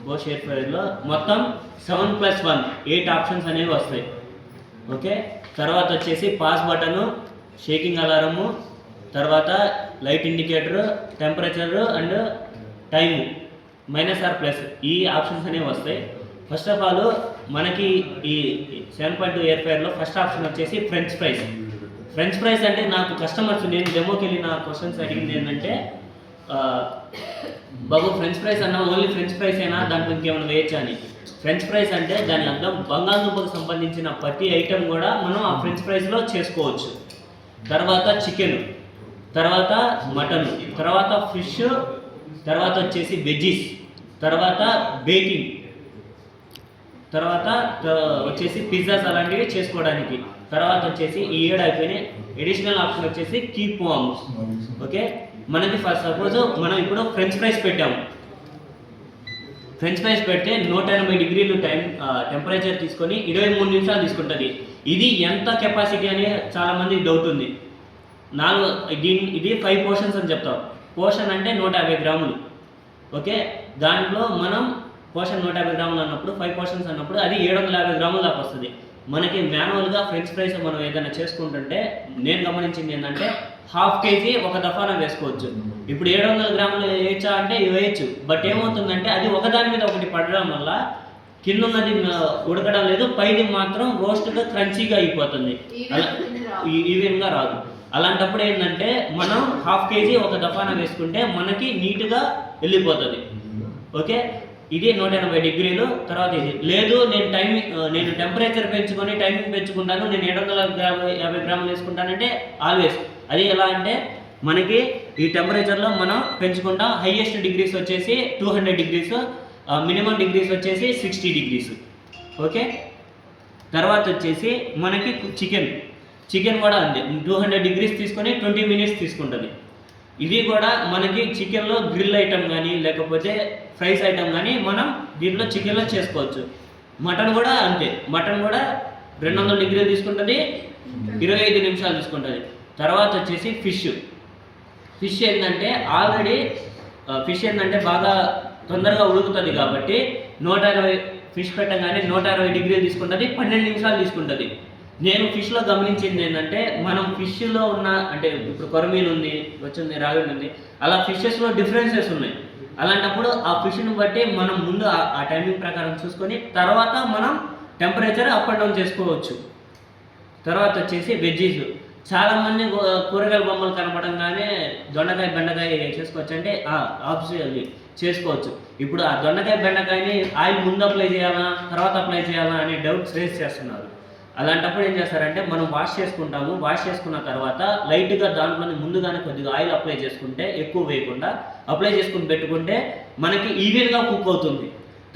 Bosch air ఫ్రైయర్లో మొత్తం 7+1 8 options అనేవి వస్తాయి. ఓకే, తర్వాత వచ్చేసి పాస్ బటను, షేకింగ్ అలారము, తర్వాత light indicator, temperature and time -R+ ఈ ఆప్షన్స్ అనేవి వస్తాయి. ఫస్ట్ ఆఫ్ ఆల్ మనకి ఈ 7.2 ఎయిర్ ఫ్రైయర్లో ఫస్ట్ ఆప్షన్ వచ్చేసి ఫ్రెంచ్ ఫ్రైస్. ఫ్రెంచ్ ఫ్రైస్ అంటే నాకు కస్టమర్స్ నేను డెమోకి వెళ్ళి నా క్వశ్చన్స్ అడిగింది ఏంటంటే, బాబు ఫ్రెంచ్ ఫ్రైస్ అన్నా ఓన్లీ ఫ్రెంచ్ ఫ్రైస్ అయినా దాంట్లో ఇంకేమైనా వేయచ్చా అని. ఫ్రెంచ్ ఫ్రైస్ అంటే దాని అర్థం బంగాళదుంపకు సంబంధించిన ప్రతి ఐటెం కూడా మనం ఆ ఫ్రెంచ్ ఫ్రైస్లో చేసుకోవచ్చు. తర్వాత చికెన్, తర్వాత మటన్, తర్వాత ఫిష్, తర్వాత వచ్చేసి వెజ్జీస్, తర్వాత బేకింగ్, తర్వాత వచ్చేసి పిజ్జాస్ అలాంటివి చేసుకోవడానికి. తర్వాత వచ్చేసి ఈ 7 అయిపోయినాయి. ఎడిషనల్ ఆప్షన్ వచ్చేసి కీప్ వామ్. ఓకే, మనకి ఫస్ట్ సపోజ్ మనం ఇప్పుడు ఫ్రెంచ్ ఫ్రైస్ పెట్టాము. ఫ్రెంచ్ ఫ్రైస్ పెడితే 180 డిగ్రీలు టెంపరేచర్ తీసుకొని 23 నిమిషాలు తీసుకుంటుంది. ఇది ఎంత కెపాసిటీ అని చాలామంది డౌట్ ఉంది. ఇది 5 పోర్షన్స్ అని చెప్తాం. పోర్షన్ అంటే 150 గ్రాములు. ఓకే, దాంట్లో మనం పోర్షన్ 150 గ్రాములు అన్నప్పుడు 5 పోర్షన్స్ అన్నప్పుడు అది 750 గ్రాముల దాకా వస్తుంది. మనకి మాన్యువల్గా ఫ్రెంచ్ ఫ్రైస్ మనం ఏదైనా చేసుకుంటుంటే నేను గమనించింది ఏంటంటే 1/2 kg ఒక దఫాన వేసుకోవచ్చు. ఇప్పుడు 700 గ్రాములు వేయచ్చా అంటే వేయచ్చు. బట్ ఏమవుతుందంటే అది ఒకదాని మీద ఒకటి పడడం వల్ల కింద ఉన్నది ఉడకడం లేదు, పైది మాత్రం రోస్ట్గా క్రంచీగా అయిపోతుంది, ఈవెన్గా రాదు. అలాంటప్పుడు ఏంటంటే మనం 1/2 kg ఒక దఫాన వేసుకుంటే మనకి నీట్గా వెళ్ళిపోతుంది. ఓకే, ఇది 180 డిగ్రీలు. తర్వాత ఇది లేదు నేను టెంపరేచర్ పెంచుకొని టైమింగ్ పెంచుకుంటాను, నేను 750 గ్రాములు వేసుకుంటానంటే ఆల్వేస్ అది ఎలా అంటే మనకి ఈ టెంపరేచర్లో మనం పెంచుకుంటాం. హైయెస్ట్ డిగ్రీస్ వచ్చేసి 200 డిగ్రీస్, మినిమం డిగ్రీస్ వచ్చేసి 60 డిగ్రీస్. ఓకే, తర్వాత వచ్చేసి మనకి చికెన్ కూడా అంతే 200 డిగ్రీస్ తీసుకొని 20 మినిట్స్ తీసుకుంటుంది. ఇది కూడా మనకి చికెన్లో గ్రిల్ ఐటమ్ కానీ లేకపోతే ఫ్రైస్ ఐటమ్ కానీ మనం దీంట్లో చికెన్లో చేసుకోవచ్చు. మటన్ కూడా అంతే, మటన్ కూడా 200 డిగ్రీలు తీసుకుంటుంది, 25 నిమిషాలు తీసుకుంటుంది. తర్వాత వచ్చేసి ఫిష్ ఏంటంటే ఫిష్ ఏంటంటే బాగా తొందరగా ఉడుకుతుంది కాబట్టి 120 ఫిష్ పెట్టగానే 120 డిగ్రీలు తీసుకుంటుంది, 12 నిమిషాలు తీసుకుంటుంది. నేను ఫిష్లో గమనించింది ఏంటంటే మనం ఫిష్లో ఉన్న అంటే ఇప్పుడు కొరమీన్ ఉంది, వచ్చింది, రాగిడి ఉంది, అలా ఫిషెస్లో డిఫరెన్సెస్ ఉన్నాయి. అలాంటప్పుడు ఆ ఫిష్ని బట్టి మనం ముందు ఆ టైమింగ్ ప్రకారం చూసుకొని తర్వాత మనం టెంపరేచర్ అప్ అండ్ డౌన్ చేసుకోవచ్చు. తర్వాత వచ్చేసి వెజ్జీస్. చాలామంది కూరగాయల బొమ్మలు కనపడంగానే దొండకాయ బెండకాయ చేసుకోవచ్చు అంటే ఆబ్వియస్లీ చేసుకోవచ్చు. ఇప్పుడు ఆ దొండకాయ బెండకాయని ఆయిల్ ముందు అప్లై చేయాలా తర్వాత అప్లై చేయాలా అనే డౌట్స్ రేస్ చేస్తున్నారు. అలాంటప్పుడు ఏం చేస్తారంటే మనం వాష్ చేసుకుంటాము. వాష్ చేసుకున్న తర్వాత లైట్గా దాంట్లోనే ముందుగానే కొద్దిగా ఆయిల్ అప్లై చేసుకుంటే, ఎక్కువ వేయకుండా అప్లై చేసుకుని పెట్టుకుంటే మనకి ఈవెన్గా కుక్ అవుతుంది.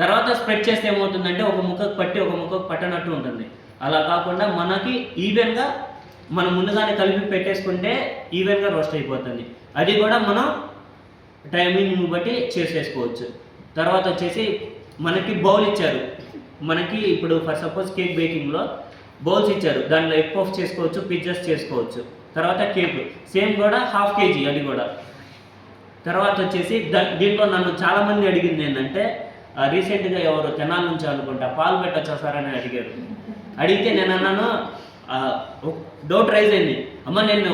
తర్వాత స్ప్రెడ్ చేస్తే ఏమవుతుందంటే ఒక ముక్కకు పట్టి ఒక ముక్కకు పట్టనట్టు ఉంటుంది. అలా కాకుండా మనకి ఈవెన్గా మనం ముందుగానే కలిపి పెట్టేసుకుంటే ఈవెన్గా రోస్ట్ అయిపోతుంది. అది కూడా మనం టైమింగ్ బట్టి చేసేసుకోవచ్చు. తర్వాత వచ్చేసి మనకి బౌల్ ఇచ్చారు. మనకి ఇప్పుడు ఫర్ సపోజ్ కేక్ బేకింగ్లో బౌల్స్ ఇచ్చారు, దాంట్లో ఎగ్ పఫ్ చేసుకోవచ్చు, పిజ్జాస్ చేసుకోవచ్చు. తర్వాత కేక్ సేమ్ కూడా 1/2 kg అది కూడా. తర్వాత వచ్చేసి దీంట్లో నన్ను చాలామంది అడిగింది ఏంటంటే రీసెంట్గా ఎవరు తెనాలి నుంచి అనుకుంటా పాలు పెట్టచ్చా సార్ అని అడిగారు. అడిగితే నేను అన్నాను డౌట్ రైజ్ అయింది, అమ్మ నేను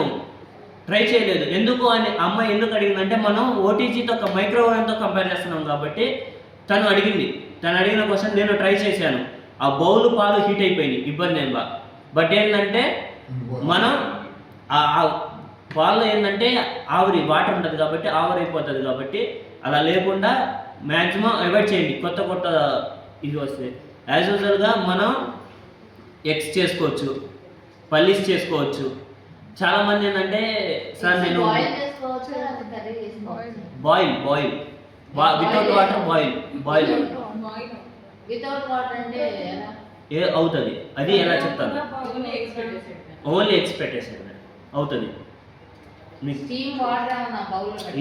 ట్రై చేయలేదు. ఎందుకు అని అమ్మ ఎందుకు అడిగిందంటే మనం ఓటీజీతో మైక్రోవేవ్తో కంపేర్ చేస్తున్నాం కాబట్టి తను అడిగిన క్వశ్చన్ నేను ట్రై చేశాను. ఆ బౌల్ పాలు హీట్ అయిపోయింది, ఇబ్బంది ఏం బా. బట్ ఏంటంటే మనం ఆ పాలు ఏంటంటే వాటర్ ఉంటుంది కాబట్టి ఆవిరైపోతుంది కాబట్టి అలా లేకుండా మ్యాక్సిమం అవాయిడ్ చేయండి. కొత్త ఇది వస్తాయి. యాజ్ యూజువల్గా మనం ఎగ్స్ చేసుకోవచ్చు, పల్లీస్ చేసుకోవచ్చు. చాలామంది ఏంటంటే సార్ నేను బాయిల్ వితౌట్ వాటర్ బాయిల్ అవుతుంది. అది ఎలా చెప్తాను, ఓన్లీ ఎగ్స్ పెట్టేసాను అవుతుంది.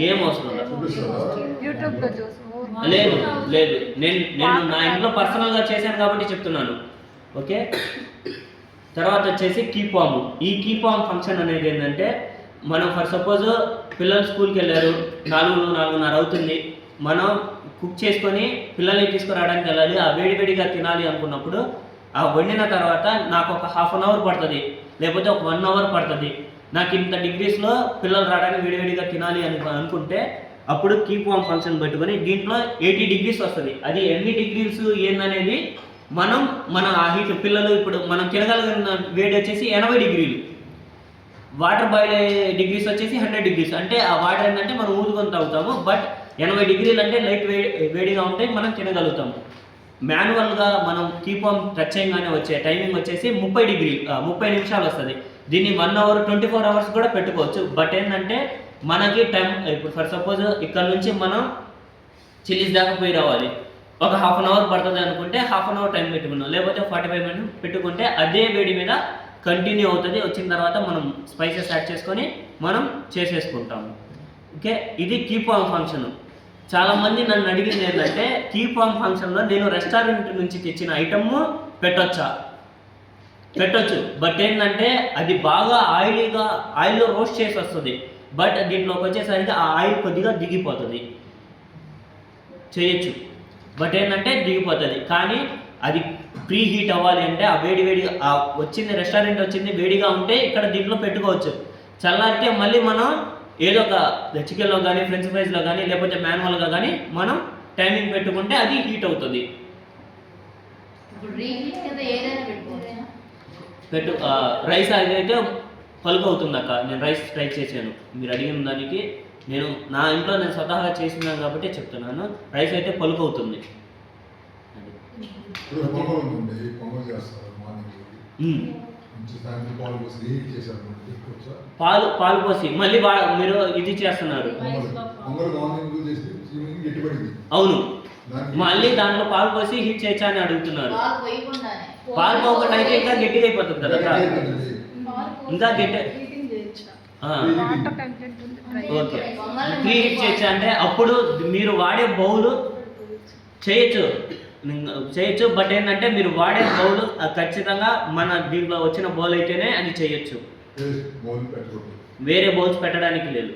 ఏం అవసరం లేదు. నేను నా ఇంట్లో పర్సనల్గా చేశాను కాబట్టి చెప్తున్నాను. ఓకే, తర్వాత వచ్చేసి కీప్ వామ్. ఈ కీప్ వామ్ ఫంక్షన్ అనేది ఏంటంటే మనం ఫర్ సపోజ్ పిల్లలు స్కూల్కి వెళ్ళారు, 4:30 అవుతుంది, మనం కుక్ చేసుకొని పిల్లల్ని తీసుకురావడానికి వెళ్ళాలి, ఆ వేడివేడిగా తినాలి అనుకున్నప్పుడు ఆ వండిన తర్వాత నాకు ఒక హాఫ్ అన్ అవర్ పడుతుంది, లేకపోతే ఒక 1 అవర్ పడుతుంది. నాకు ఇంత డిగ్రీస్లో పిల్లలు రావడానికి వేడివేడిగా తినాలి అని అనుకుంటే అప్పుడు కీప్ వామ్ ఫంక్షన్ పెట్టుకొని దీంట్లో 80 డిగ్రీస్ వస్తుంది. అది ఎన్ని డిగ్రీస్ ఏందనేది మన ఆ హీట్ పిల్లలు ఇప్పుడు మనం తినగలిగిన వేడి వచ్చేసి 80 డిగ్రీలు, వాటర్ బాయిల్ డిగ్రీస్ వచ్చేసి 100 డిగ్రీస్. అంటే ఆ వాటర్ ఏంటంటే మనం ఊదుకొని తాగుతాము, బట్ 80 డిగ్రీలు అంటే లైట్ వేడిగా ఉంటే మనం తినగలుగుతాము. మాన్యువల్గా మనం కీప్ వామ్ టచ్ చేయగానే వచ్చే టైమింగ్ వచ్చేసి 30 నిమిషాలు వస్తుంది. దీన్ని 1 అవర్ 24 అవర్స్ కూడా పెట్టుకోవచ్చు. బట్ ఏంటంటే మనకి టైం ఇప్పుడు ఫర్ సపోజ్ ఇక్కడ నుంచి మనం చిల్లీస్ దాకా పోయి రావాలి, ఒక హాఫ్ అన్ అవర్ పడుతుంది అనుకుంటే హాఫ్ అన్ అవర్ టైం పెట్టుకున్నాం, లేకపోతే 45 మినిట్స్ పెట్టుకుంటే అదే వేడి మీద కంటిన్యూ అవుతుంది. వచ్చిన తర్వాత మనం స్పైసెస్ యాడ్ చేసుకొని మనం చేసేసుకుంటాము. ఓకే, ఇది కీప్ వామ్ ఫంక్షన్. చాలామంది నన్ను అడిగింది ఏంటంటే కీప్ వామ్ ఫంక్షన్లో నేను రెస్టారెంట్ నుంచి తెచ్చిన ఐటమ్ పెట్టొచ్చు, బట్ ఏంటంటే అది బాగా ఆయిల్లో రోస్ట్ చేసి వస్తుంది. బట్ దీంట్లోకి వచ్చేసరికి ఆ ఆయిల్ కొద్దిగా దిగిపోతుంది. చేయొచ్చు, బట్ ఏంటంటే దిగిపోతుంది. కానీ అది ప్రీ హీట్ అవ్వాలి అంటే ఆ వేడిగా వచ్చింది, రెస్టారెంట్ వచ్చింది వేడిగా ఉంటే ఇక్కడ దీంట్లో పెట్టుకోవచ్చు. చల్లారితే మళ్ళీ మనం ఏదో ఒక చికెన్లో కానీ ఫ్రెంచ్ ఫ్రైస్లో కానీ లేకపోతే మాన్యువల్గా కానీ మనం టైమింగ్ పెట్టుకుంటే అది హీట్ అవుతుంది. రైస్ అయితే పలుకు అవుతుంది అక్క. నేను రైస్ ట్రై చేశాను, మీరు అడిగిన దానికి నేను నా ఇంట్లో నేను స్వతహాగా చేసినాను కాబట్టి చెప్తున్నాను. రైస్ అయితే పలుకు అవుతుంది. పాలు పోసి మళ్ళీ మీరు ఇది చేస్తున్నారు. అవును, మళ్ళీ దాంట్లో పాలు పోసి హీట్ చేయొచ్చా అని అడుగుతున్నారు. పాలు పోకుండా అయితే ఇంకా గట్టిగా అయిపోతుంది కదా, ఇంకా గట్టి. ఓకే, ప్రీ హీట్ చేయొచ్చా అంటే అప్పుడు మీరు వాడే బౌలు చేయొచ్చు, బట్ ఏంటంటే మీరు వాడే బౌల్ ఖచ్చితంగా మన దీంట్లో వచ్చిన బౌల్ అయితేనే అది చేయొచ్చు. వేరే బౌల్స్ పెట్టడానికి లేదు.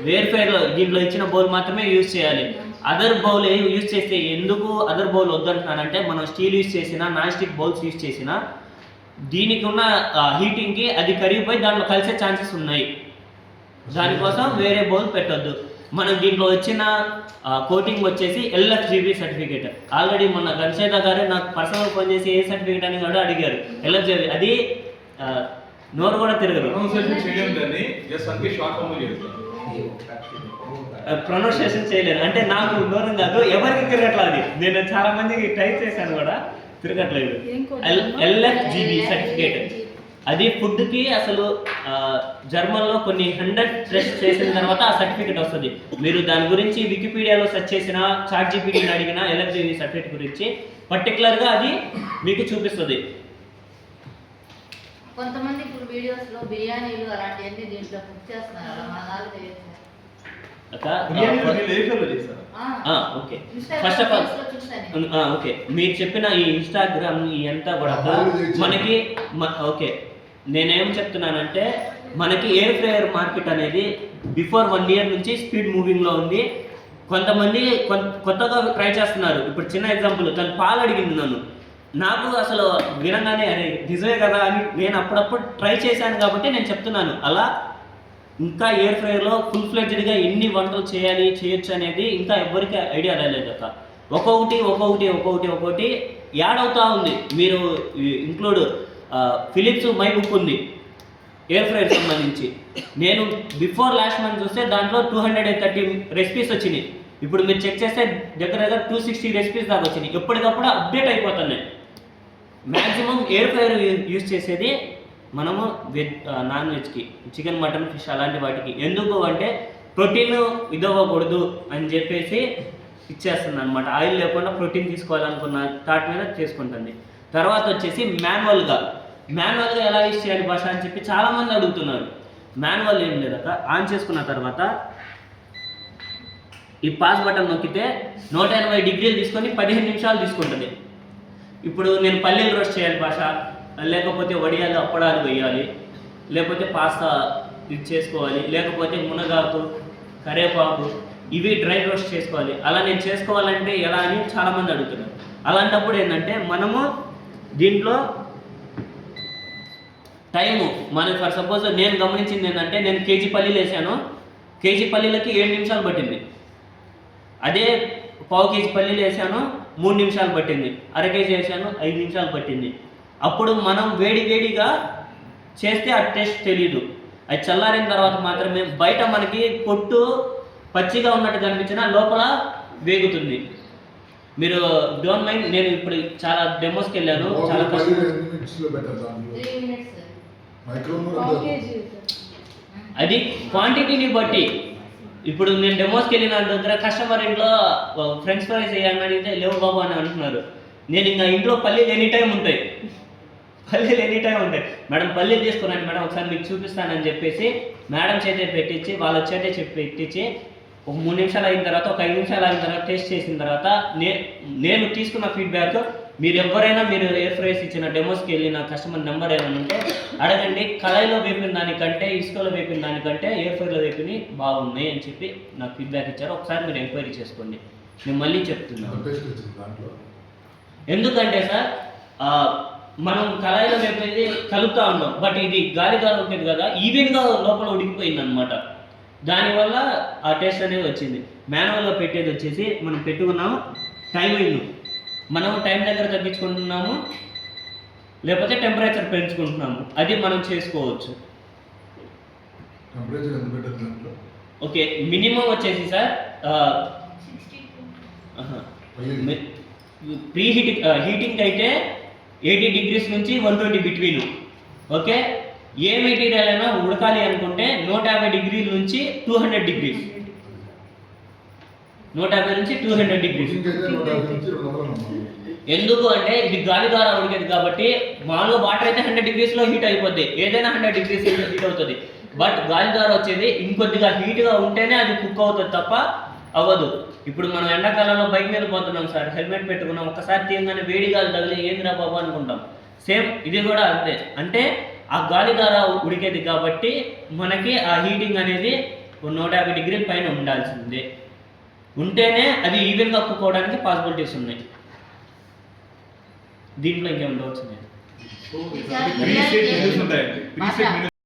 వేర్ఫేర్లో దీంట్లో ఇచ్చిన బౌల్ మాత్రమే యూజ్ చేయాలి. అదర్ బౌల్ యూజ్ చేస్తే ఎందుకు అదర్ బౌల్ వద్దంటున్నానంటే మనం స్టీల్ యూజ్ చేసినా నాన్ స్టిక్ బౌల్స్ యూజ్ చేసినా దీనికి ఉన్న హీటింగ్కి అది కరిగిపోయి దాంట్లో కలిసే ఛాన్సెస్ ఉన్నాయి. దానికోసం వేరే బౌల్ పెట్టొద్దు. మనం దీంట్లో వచ్చిన కోటింగ్ వచ్చేసి LFGB సర్టిఫికేట్. ఆల్రెడీ మొన్న గన్సేద గారు నాకు పర్సనల్ ఫోన్ చేసి ఏ సర్టిఫికేట్ అని కూడా అడిగారు. LFGB అది నోరు కూడా తిరగదు, ప్రొనౌన్సియేషన్ చేయలేదు. అంటే నాకు నోరు కాదు, ఎవరికి తిరగట్లేదు. అది నేను చాలా మందికి ట్రై చేశాను కూడా, తిరగట్లేదు. LFGB సర్టిఫికేట్ అది ఫుడ్కి అసలు జర్మన్లో కొన్ని 100 టెస్ట్ చేసిన తర్వాత ఆ సర్టిఫికేట్ వస్తుంది. మీరు దాని గురించి వికీపీడియాలో సెర్చ్ చేసిన, ChatGPTని అడిగిన LFGB సర్టిఫికేట్ గురించి పర్టికులర్గా అది మీకు చూపిస్తుంది. కొంతమంది ఇప్పుడు వీడియోస్లో బిర్యానీలు అలాంటివన్నీ దీంట్లో కుక్ చేస్తున్నారు, okay, first of all okay, మీరు చెప్పిన ఈ ఇన్స్టాగ్రామ్ ఇదంతా కూడా మనకి ఓకే, నేనేం చెప్తున్నానంటే మనకి ఎయిర్ ఫ్రైయర్ మార్కెట్ అనేది బిఫోర్ 1 ఇయర్ నుంచి స్పీడ్ మూవింగ్లో ఉంది. కొంతమంది కొత్తగా ట్రై చేస్తున్నారు. ఇప్పుడు చిన్న ఎగ్జాంపుల్, తను పాలు అడిగింది నన్ను, నాకు అసలు వినగానే అరే నిజమే కదా అని నేను అప్పుడప్పుడు ట్రై చేశాను కాబట్టి నేను చెప్తున్నాను. అలా ఇంకా ఎయిర్ ఫ్రైయర్లో ఫుల్ ఫ్లెడ్జ్డ్గా ఎన్ని వంటలు చేయొచ్చు అనేది ఇంకా ఎవరికి ఐడియా రాలేదు అక్క. ఒక్కొక్కటి యాడ్ అవుతూ ఉంది. మీరు ఇంక్లూడ్ ఫిలిప్స్ మై బుక్ ఉంది ఎయిర్ ఫ్రైయర్ సంబంధించి. నేను బిఫోర్ లాస్ట్ మంత్ చూస్తే దాంట్లో 230 రెసిపీస్ వచ్చినాయి. ఇప్పుడు మీరు చెక్ చేస్తే దగ్గర 260 రెసిపీస్ దాకా వచ్చినాయి. ఎప్పటికప్పుడు అప్డేట్ అయిపోతున్నాయి. మ్యాక్సిమం ఎయిర్ ఫ్రైయర్ యూజ్ చేసేది మనము నాన్ వెజ్కి, చికెన్, మటన్, ఫిష్ అలాంటి వాటికి. ఎందుకు అంటే ప్రోటీన్ ఇదవ్వకూడదు అని చెప్పేసి ఇచ్చేస్తుంది అనమాట. ఆయిల్ లేకుండా ప్రోటీన్ తీసుకోవాలనుకున్న థాట్ మీద చేసుకుంటుంది. తర్వాత వచ్చేసి మాన్యువల్గా ఎలా యూజ్ చేయాలి భాష అని చెప్పి చాలామంది అడుగుతున్నారు. మాన్యువల్ ఏం లేదక, ఆన్ చేసుకున్న తర్వాత ఈ పాస్ బటన్ నొక్కితే 180 డిగ్రీలు తీసుకొని 15 నిమిషాలు తీసుకుంటుంది. ఇప్పుడు నేను పల్లీలు రోస్ట్ చేయాలి భాష, లేకపోతే వడియాలు అప్పడాలు వేయాలి, లేకపోతే పాస్తా ఇది చేసుకోవాలి, లేకపోతే మునగాకు, కరేపాకు ఇవి డ్రై రోస్ట్ చేసుకోవాలి. అలా నేను చేసుకోవాలంటే ఎలా అని చాలామంది అడుగుతున్నారు. అలాంటప్పుడు ఏంటంటే మనము దీంట్లో టైము మనకి ఫర్ సపోజ్ నేను గమనించింది ఏంటంటే నేను కేజీ పల్లీలు వేసాను, కేజీ పల్లీలకి 7 నిమిషాలు పట్టింది. అదే పావు కేజీ పల్లీలు వేసాను 3 నిమిషాలు పట్టింది. అర కేజీ వేసాను 5 నిమిషాలు పట్టింది. అప్పుడు మనం వేడిగా చేస్తే ఆ టేస్ట్ తెలీదు. అది చల్లారిన తర్వాత మాత్రమే బయట మనకి పొట్టు పచ్చిగా ఉన్నట్టు కనిపించినా లోపల వేగుతుంది. మీరు డోంట్ మైండ్, నేను ఇప్పుడు చాలా డెమోస్కి వెళ్ళాను, చాలా కష్టం. 3 minutes. అది క్వాంటిటీని బట్టి. ఇప్పుడు నేను డెమోస్కి వెళ్ళిన దగ్గర కస్టమర్ ఇంట్లో ఫ్రెంచ్ ఫ్రైస్ వేయాలని అడిగితే లేవు బాబు అని అంటున్నారు. నేను ఇంకా ఇంట్లో పల్లీలు ఎనీ టైం ఉంటాయి, మేడం పల్లీలు తీసుకున్నాను మేడం ఒకసారి మీకు చూపిస్తానని చెప్పేసి మేడం చేతే పెట్టించి వాళ్ళ చేతే పెట్టించి ఒక 3 నిమిషాలు అయిన తర్వాత, ఒక 5 నిమిషాలు అయిన తర్వాత టేస్ట్ చేసిన తర్వాత నేను తీసుకున్న ఫీడ్బ్యాక్, మీరు ఎవరైనా మీరు ఎయిర్ ఫ్రైస్ ఇచ్చిన డెమోస్కి వెళ్ళిన కస్టమర్ నెంబర్ ఏమైనా ఉంటే అడగండి. కళాయిలో వేపిన దానికంటే, ఇసుకలో వేపిన దానికంటే ఎయిర్ ఫ్రైలో వేపిని బాగున్నాయి అని చెప్పి నాకు ఫీడ్బ్యాక్ ఇచ్చారు. ఒకసారి మీరు ఎంక్వైరీ చేసుకోండి. నేను మళ్ళీ చెప్తున్నాను. ఎందుకంటే సార్ మనం కళాయిలో వేపేది కలుపుతూ ఉంటాం, బట్ ఇది గాలిగా ఉంటుంది కదా, ఈవెన్గా లోపల ఉడికిపోయింది అనమాట. దానివల్ల ఆ టేస్ట్ అనేది వచ్చింది. మాన్యువల్గా పెట్టేది వచ్చేసి మనం పెట్టుకున్నాము టైమింగ్, మనం టైం దగ్గర తగ్గించుకుంటున్నాము, లేకపోతే టెంపరేచర్ పెంచుకుంటున్నాము, అది మనం చేసుకోవచ్చు. ఓకే, మినిమం వచ్చేసి సార్ హీటింగ్ అయితే 80 degrees నుంచి 120 బిట్వీన్. ఓకే, ఏ మెటీరియల్ అయినా ఉడకాలి అనుకుంటే 150 డిగ్రీల నుంచి 200 degrees, 150 నుంచి 200 degrees. ఎందుకు అంటే ఇది గాలి ద్వారా ఉడికేది కాబట్టి మామూలుగా వాటర్ అయితే 100 degrees హీట్ అయిపోద్ది, ఏదైనా 100 degrees హీట్ అవుతుంది. బట్ గాలి ద్వారా వచ్చేది ఇంకొద్దిగా హీట్గా ఉంటేనే అది కుక్ అవుతుంది తప్ప అవ్వదు. ఇప్పుడు మనం ఎండాకాలంలో బైక్ మీద పోతున్నాం సార్, హెల్మెట్ పెట్టుకున్నాం, ఒక్కసారి తీయగానే వేడి గాలి తగిలి ఏందిరా బాబు అనుకుంటాం. సేమ్ ఇది కూడా అంతే, అంటే ఆ గాలి ద్వారా ఉడికేది కాబట్టి మనకి ఆ హీటింగ్ అనేది 150 డిగ్రీల పైన ఉండాల్సిందే, ఉంటేనే అది ఈవెన్గా కుక్కోవడానికి పాసిబిలిటీస్ ఉన్నాయి. దీంట్లో ఇంకేమైనా డౌట్స్ ఉన్నాయి?